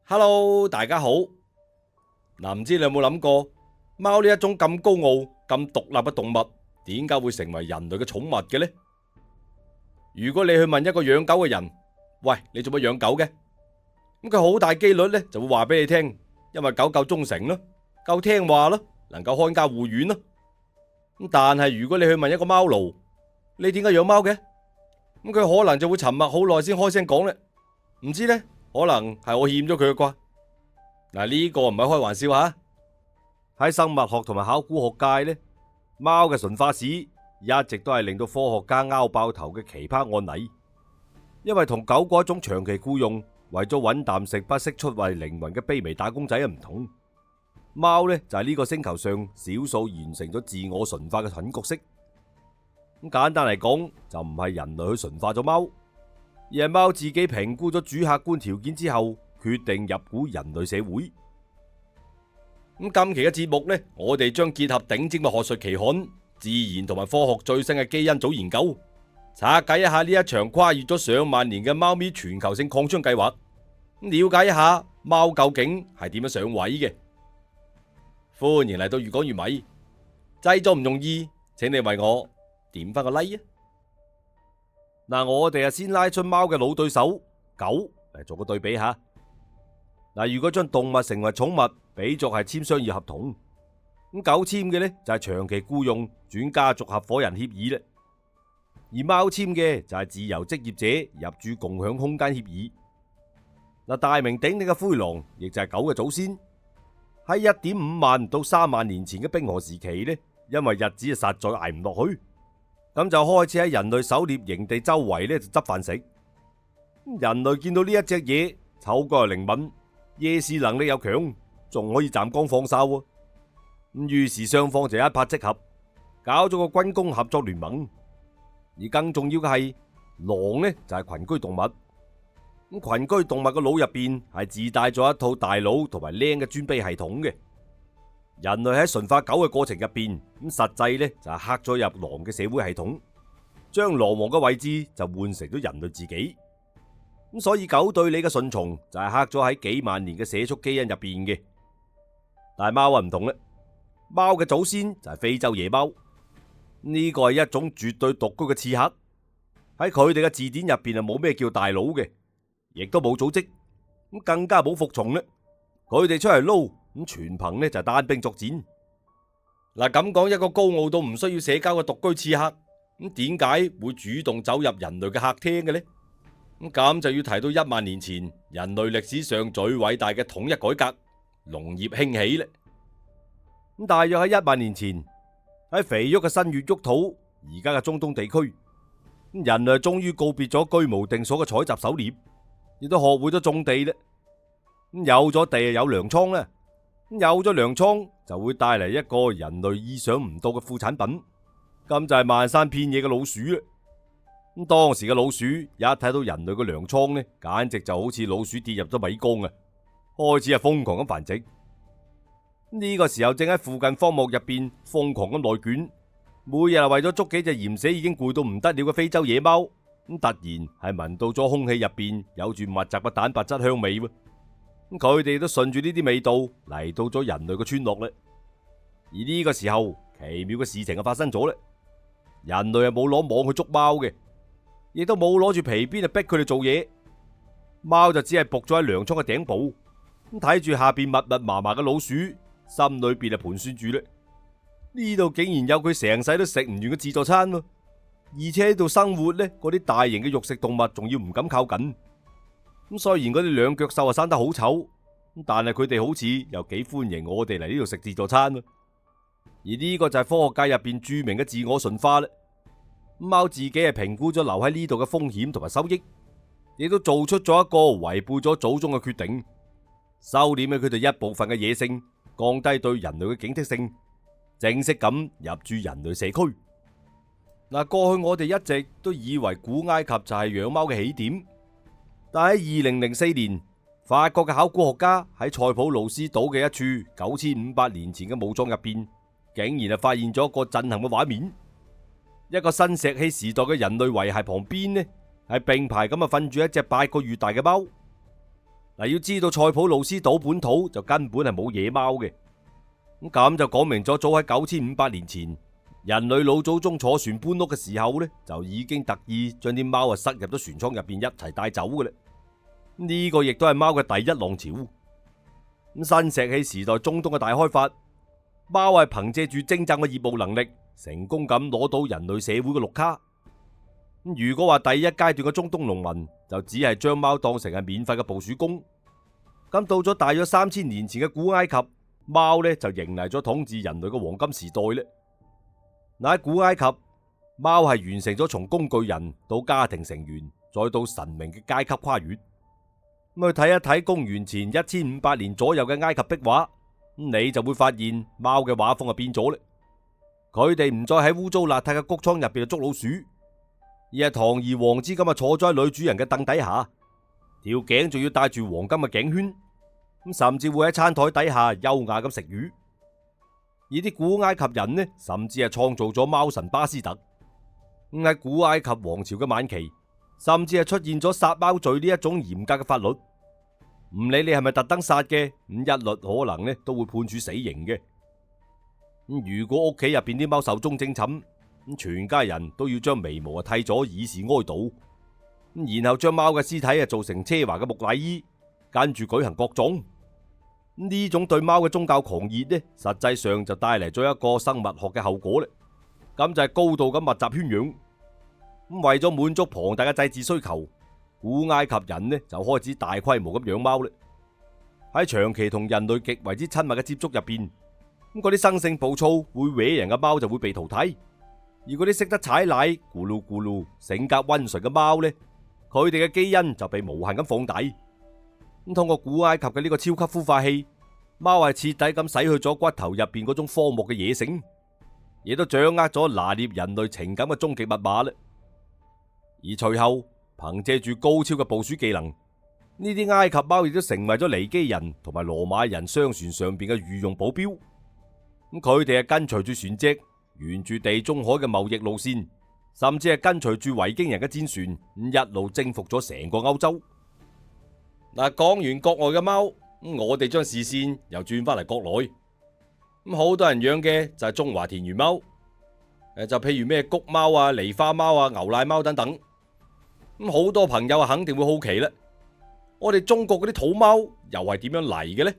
Hello，大家好。唔知你有冇諗過，貓呢一種咁高傲、咁獨立嘅動物，點解會成為人類嘅寵物嘅呢？如果你去問一個養狗嘅人，喂，你做乜養狗嘅？咁佢好大機率呢就會話俾你聽，因為狗夠忠誠咯，夠聽話咯，能夠看家護院咯。咁但係如果你去問一個貓奴，你點解養貓嘅？咁佢可能就會沉默好耐先開聲講咧，唔知呢，可能係我欠咗佢嘅啩。嗱，呢個唔係開玩笑吓。喺生物學同埋考古學界呢，貓嘅馴化史一直都係令到科學家拗爆頭嘅奇葩案例。因為同狗嗰一種長期僱傭為咗揾啖食不惜出賣靈魂嘅卑微打工仔唔同，貓呢就係呢個星球上少數完成咗自我馴化嘅狠角色。咁簡單嚟講，就唔係人類去馴化咗貓，而係貓自己評估咗主客觀條件之後，決定入股人類社會。咁今期嘅節目呢，我哋將結合頂尖嘅學術期刊、自然同埋科學最新嘅基因組研究，拆解一下呢一場跨越咗上萬年嘅貓咪全球性擴張計劃，了解一下貓究竟係點樣上位嘅。歡迎嚟到越講越米，製作唔容易，請你為我點翻個 like 啊！嗱，我哋先拉出貓嘅老對手狗嚟做個對比下。嗱，如果將動物成為寵物，比作係簽商業合同，咁狗簽嘅呢就係長期僱傭轉家族合夥人協議咧，而貓簽嘅就係自由職業者入住共享空間協議。嗱，大名鼎鼎嘅灰狼，亦就係狗嘅祖先，喺1.5萬到3萬年前嘅冰河時期呢，因為日子實在捱唔落去，咁就開始喺人類狩獵營地周圍呢就執飯食。人類見到呢一隻嘢，嗅覺又靈敏，夜視能力又強，仲可以站崗放哨喎。咁於是雙方就一拍即合，搞咗個軍工合作聯盟。而更重要嘅係，狼呢就係群居動物。咁群居動物個腦入邊係自帶咗一套大腦同埋靚嘅專備系統嘅。人類喺馴化狗嘅過程入邊，咁實際呢就係刻咗入狼嘅社會系統，將狼王嘅位置就換成咗人類自己。咁所以狗對你嘅順從就係刻咗喺幾萬年嘅社畜基因入邊嘅。但係貓啊唔同啦，貓嘅祖先就係非洲野貓，呢個係一種絕對獨居嘅刺客。喺佢哋嘅字典入邊啊冇咩叫大佬嘅，亦都冇組織，咁更加冇服從咧。佢哋出嚟撈，咁全憑呢就係單兵作戰。嗱，咁講一個高傲到唔需要社交嘅獨居刺客，咁點解會主動走入人類嘅客廳嘅呢？咁就要提到1萬年前人類歷史上最偉大嘅統一改革——農業興起咧。咁大約喺1萬年前，喺肥沃嘅新月沃土，而家嘅中東地區，人類終於告別咗居無定所嘅採集狩獵，亦都學會咗種地咧。有咗地有糧倉啦，有咗糧倉就會帶嚟一個人類意想唔到嘅副產品，咁就係漫山遍野嘅老鼠啦。咁當時嘅老鼠一睇到人類嘅糧倉呢，簡直就好似老鼠跌入咗米缸啊！開始係瘋狂咁繁殖。呢個時候正喺附近荒漠入邊瘋狂咁內捲，每日為咗捉幾隻鹽蛇已經攰到唔得了嘅非洲野貓，咁突然係聞到咗空氣入邊有住密集嘅蛋白質香味喎。咁佢哋都順住呢啲味道嚟到咗人類嘅村落咧。而呢個時候奇妙嘅事情就發生咗咧，人類係冇攞網去捉貓嘅，亦都冇攞住皮鞭去逼佢哋做嘢，貓就只係伏咗喺糧倉嘅頂部，咁睇住下邊密密麻麻嘅老鼠，心裏邊就盤算住咧，呢度竟然有佢成世都食唔完嘅自助餐喎，而且喺度生活呢，嗰啲大型嘅肉食動物仲要唔敢靠近。咁雖然嗰啲兩腳獸啊生得好醜，但係佢哋好似又幾歡迎我哋嚟呢度食自助餐咯。而呢個就係科學界入邊著名嘅自我馴化啦。貓自己係評估咗留喺呢度嘅風險同埋收益，亦都做出咗一個違背咗祖宗嘅決定，收斂咗佢哋一部分嘅野性，降低對人類嘅警惕性，正式咁入駐人類社區。嗱，過去我哋一直都以為古埃及就係養貓嘅起點，但喺2004年，法國嘅考古學家喺塞浦路斯島嘅一處9500年前嘅墓葬入邊，竟然係發現咗一個震撼嘅畫面。一個新石器時代嘅人類遺骸旁邊呢，係並排咁瞓住一隻8個月大嘅貓。嗱，要知道塞浦路斯島本土就根本係冇野貓嘅，咁就講明咗早喺9500年前，人類老祖宗坐船搬屋嘅時候呢，就已經特意將啲貓塞入咗船艙入邊一齊帶走嘅啦。呢個亦都係貓嘅第一浪潮。新石器時代中東嘅大開發，貓係憑借住精湛嘅業務能力，成功咁攞到人類社會嘅綠卡。如果話第一階段嘅中東農民就只係將貓當成係免費嘅捕鼠工，咁到咗大約3000年前嘅古埃及，貓呢就迎嚟咗統治人類嘅黃金時代咧。嗱，喺古埃及，貓係完成咗從工具人到家庭成員再到神明嘅階級跨越。咁去睇一睇公元前1500年左右嘅埃及壁畫，你就會發現貓嘅畫風啊變咗咧。佢哋唔再喺污糟邋遢嘅谷倉入邊捉老鼠，而係堂而皇之咁啊坐咗喺女主人嘅凳底下，條頸仲要戴住黃金嘅頸圈，咁甚至會喺餐台底下優雅咁食魚。而啲古埃及人呢，甚至係創造咗貓神巴斯特。咁喺古埃及王朝嘅晚期，甚至係出現咗殺貓罪呢一種嚴格嘅法律，唔理你係咪特登殺嘅，咁一律可能呢都會判處死刑嘅。咁如果屋企入邊啲貓壽終正寢，咁全家人都要將眉毛啊剃咗以示哀悼，咁然後將貓嘅屍體啊做成奢華嘅木乃伊，跟住舉行國葬。呢種對貓嘅宗教狂熱呢，實際上就帶嚟咗一個生物學嘅後果咧，咁就係高度咁密集圈養。咁為咗滿足龐大嘅祭祀需求，古埃及人呢就開始大規模咁養貓咧。喺長期同人類極為之親密嘅接觸入邊，咁嗰啲生性暴躁會搲人嘅貓就會被淘汰，而嗰啲識得踩奶咕嚕咕嚕性格溫順嘅貓呢，佢哋嘅基因就被無限咁放大。咁通過古埃及嘅呢個超級孵化器，貓係徹底咁洗去咗骨頭入邊嗰種荒漠嘅野性，亦都掌握咗拿捏人類情感嘅終極密碼啦。而隨後憑借住高超嘅捕鼠技能，呢啲埃及貓亦都成為咗尼基人同埋羅馬人商船上邊嘅御用保鏢。咁佢哋係跟隨住船隻，沿住地中海嘅貿易路線，甚至係跟隨住維京人嘅戰船，一路征服咗成個歐洲。嗱，講完國外嘅貓，我哋將視線又轉翻嚟國內。咁好多人養嘅就係中華田園貓，就譬如咩谷貓啊、狸花貓啊、牛奶貓等等。咁好多朋友啊，肯定會好奇啦，我哋中國嗰啲土貓又係點樣嚟嘅呢？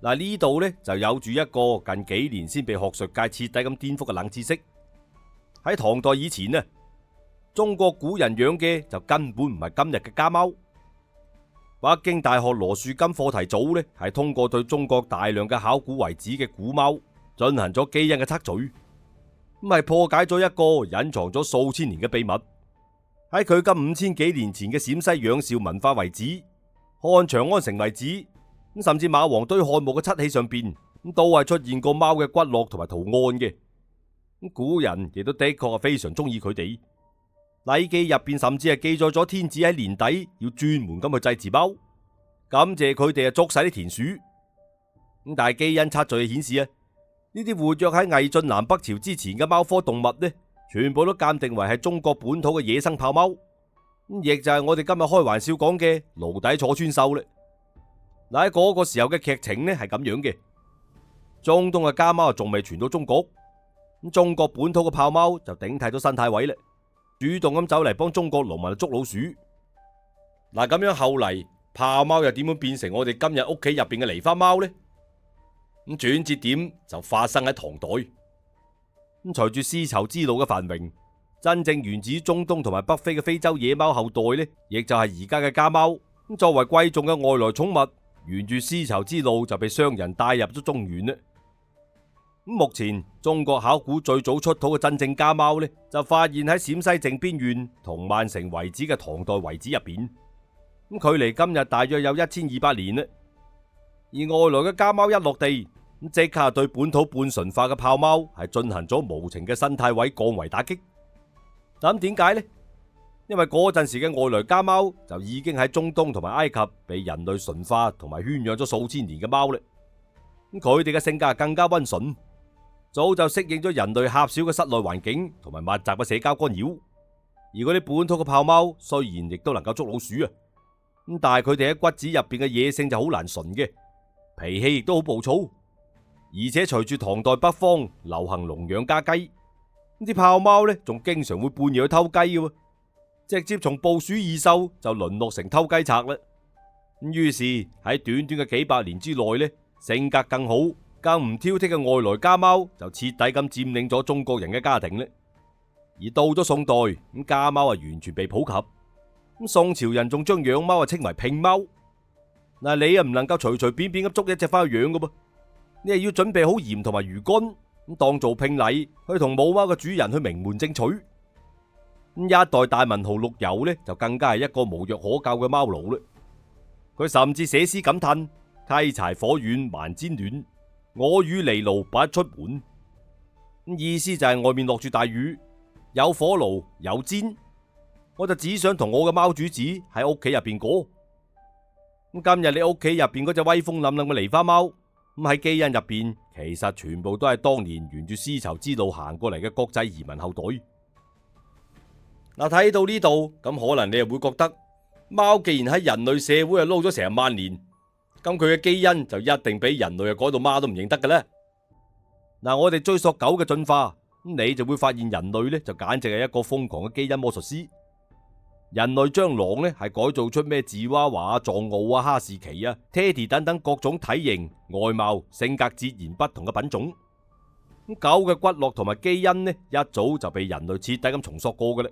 嗱，呢度呢就有住一個近幾年先被學術界徹底咁顛覆嘅冷知識。喺唐代以前呢，中國古人養嘅就根本唔係今日嘅家貓。北京大學羅樹金課題組呢係通過對中國大量嘅考古遺址嘅古貓進行咗基因嘅測序，咁係破解咗一個隱藏咗數千年嘅秘密。喺距今5000幾年前嘅陝西仰韶文化遺址、漢長安城遺址，甚至馬王堆漢墓嘅漆器上邊，都係出現過貓嘅骨骼同埋圖案嘅。古人亦都的確係非常中意佢哋。禮記入邊甚至係記載咗天子喺年底要專門咁去祭祀貓，感謝佢哋捉晒啲田鼠。咁但係基因測序顯示啊，呢啲活躍喺魏晉南北朝之前嘅貓科動物呢，全部都鑒定為係中國本土嘅野生豹貓，咁亦就係我哋今日開玩笑講嘅驢底坐穿獸咧。嗱，喺嗰個時候嘅劇情呢係咁樣嘅，中東嘅家貓仲未傳到中國，咁中國本土嘅豹貓就頂替咗生態位啦，主動咁走嚟幫中國農民捉老鼠。嗱，咁樣後嚟豹貓又點樣變成我哋今日屋企入邊嘅狸花貓呢？咁轉折點就發生喺唐代。咁隨住絲綢之路嘅繁榮，真正源自中東同埋北非嘅非洲野貓後代呢，亦就係而家嘅家貓。咁作為貴重嘅外來寵物，沿住絲綢之路就被商人帶入咗中原啦。目前中國考古最早出土嘅真正家貓呢，就發現喺陝西靖邊縣同曼城遺址嘅唐代遺址入邊。咁距離今日大約有1200年啦。而外來嘅家貓一落地，即刻對本土半馴化嘅豹貓係進行咗無情嘅生態位降維打擊。咁點解呢？因為嗰陣時嘅外來家貓就已經喺中東同埋埃及被人類馴化同埋圈養咗數千年嘅貓啦。咁佢哋嘅性格更加溫順，早就適應咗人類狹小嘅室內環境同埋密集嘅社交干擾。而嗰啲本土嘅豹貓雖然亦都能夠捉老鼠啊，咁但係佢哋喺骨子入邊嘅野性就好難馴嘅，脾氣亦都好暴躁。而且隨住唐代北方流行籠養家雞，啲豹貓呢仲經常會半夜去偷雞嘅，直接從捕鼠易獸就淪落成偷雞賊啦。於是喺短短嘅幾百年之內呢，性格更好、更唔挑剔嘅外來家貓就徹底咁佔領咗中國人嘅家庭咧。而到咗宋代，咁家貓完全被普及。咁宋朝人仲將養貓稱為聘貓。嗱，你又唔能夠隨隨便便咁捉一隻翻去養噶噃，你係要準備好鹽同埋魚乾，咁當做聘禮去同母貓嘅主人去名門正娶。一代大文豪陸游呢，就更加係一個無藥可救嘅貓奴啦。佢甚至寫詩感嘆：溪柴火遠蠻煎暖，我與離廬不出門。意思就係外面落住大雨，有火爐有煎，我就只想同我嘅貓主子喺屋企入邊過。今日你屋企入邊嗰隻威風凜凜嘅狸花貓，咁喺基因入邊其實全部都係當年沿住絲綢之路行過嚟嘅國際移民後代。嗱，睇到呢度，咁可能你又會覺得，貓既然喺人類社會啊撈咗成萬年，咁佢嘅基因就一定俾人類啊改到媽都唔認得嘅咧。嗱，我哋追溯狗嘅進化，咁你就會發現人類呢就簡直係一個瘋狂嘅基因魔術師。人類將狼呢係改造出咩芝娃娃、藏獒啊、哈士奇啊、Teddy 等等各種體型、外貌、性格截然不同嘅品種。咁狗嘅骨骼同埋基因呢，一早就被人類徹底咁重塑過嘅啦。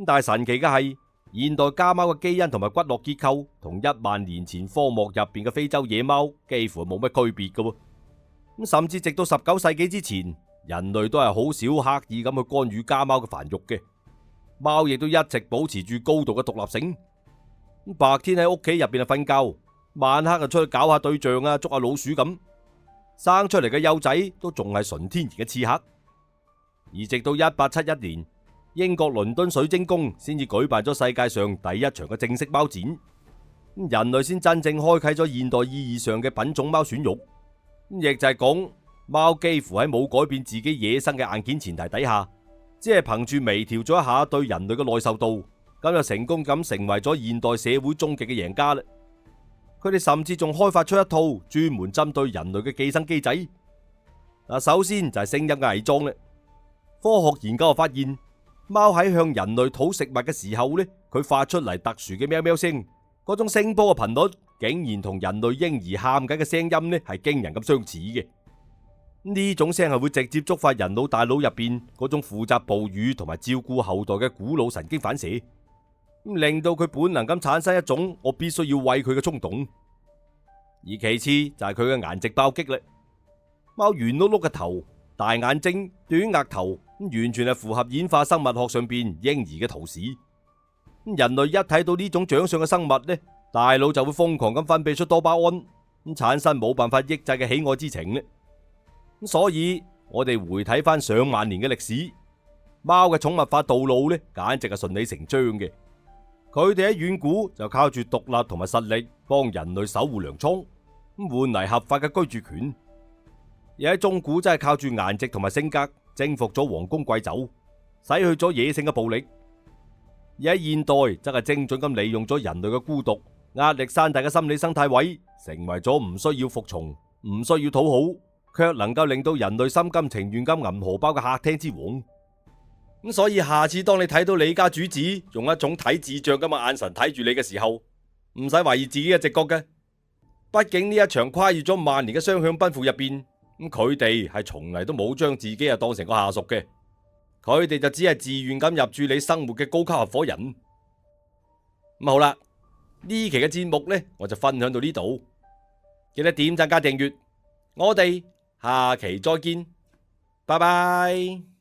但係神奇嘅係，現代家貓嘅基因同埋骨骼結構同10000年前荒漠入邊嘅非洲野貓幾乎冇乜區別嘅。咁甚至直到19世紀之前，人類都係好少刻意咁去干預家貓嘅繁育嘅。貓亦都一直保持住高度嘅獨立性。白天喺屋企入邊瞓覺，晚黑就出去搞下對象啊，捉下老鼠咁。生出嚟嘅幼仔都仲係純天然嘅刺客。而直到1871年，英國倫敦水晶宮先至舉辦咗世界上第一場嘅正式貓展，人類先真正開啟咗現代意義上嘅品種貓選育。亦就係講，貓幾乎喺冇改變自己野生嘅硬件前提底下，只係憑住微調咗一下對人類嘅耐受度，咁就成功咁成為咗現代社會終極嘅贏家啦。佢哋甚至仲開發出一套專門針對人類嘅寄生機制。嗱，首先就係聲音嘅偽裝啦。科學研究就發現，貓喺向人類討食物嘅時候呢，佢發出嚟特殊嘅喵喵聲，嗰種聲波嘅頻率竟然同人類嬰兒喊緊嘅聲音呢係驚人咁相似嘅。呢種聲係會直接觸發人腦大腦入邊嗰種負責哺乳同埋照顧後代嘅古腦神經反射，令到佢本能咁產生一種我必須要餵佢嘅衝動。而其次就係佢嘅顏值爆擊啦。貓圓碌碌嘅頭、大眼睛、短額頭，完全係符合演化生物學上邊嬰兒嘅圖示。人類一睇到呢種長相嘅生物呢，大腦就會瘋狂咁分泌出多巴胺，產生冇辦法抑制嘅喜愛之情咧。所以我哋回睇翻上萬年嘅歷史，貓嘅寵物化道路呢，簡直係順理成章嘅。佢哋喺遠古就靠住獨立同埋實力幫人類守護糧倉，咁換嚟合法嘅居住權；而喺中古真係靠住顏值同埋性格征服咗皇宮貴胄，洗去咗野性嘅暴力；而喺現代則係精準咁利用咗人類嘅孤獨、壓力山大嘅心理生態位，成為咗唔需要服從、唔需要討好，卻能夠令到人類心甘情願咁銀荷包嘅客廳之王。咁所以下次當你睇到你家主子用一種睇智障咁嘅眼神睇住你嘅時候，唔使懷疑自己嘅直覺嘅。畢竟呢一場跨越咗萬年嘅雙向奔赴入邊，咁佢哋係從嚟都冇將自己啊當成個下屬嘅，佢哋就只係自願咁入住你生活嘅高級合夥人。咁好啦，呢期嘅節目呢，我就分享到呢度，記得點讚加訂閱，我哋下期再見，拜拜。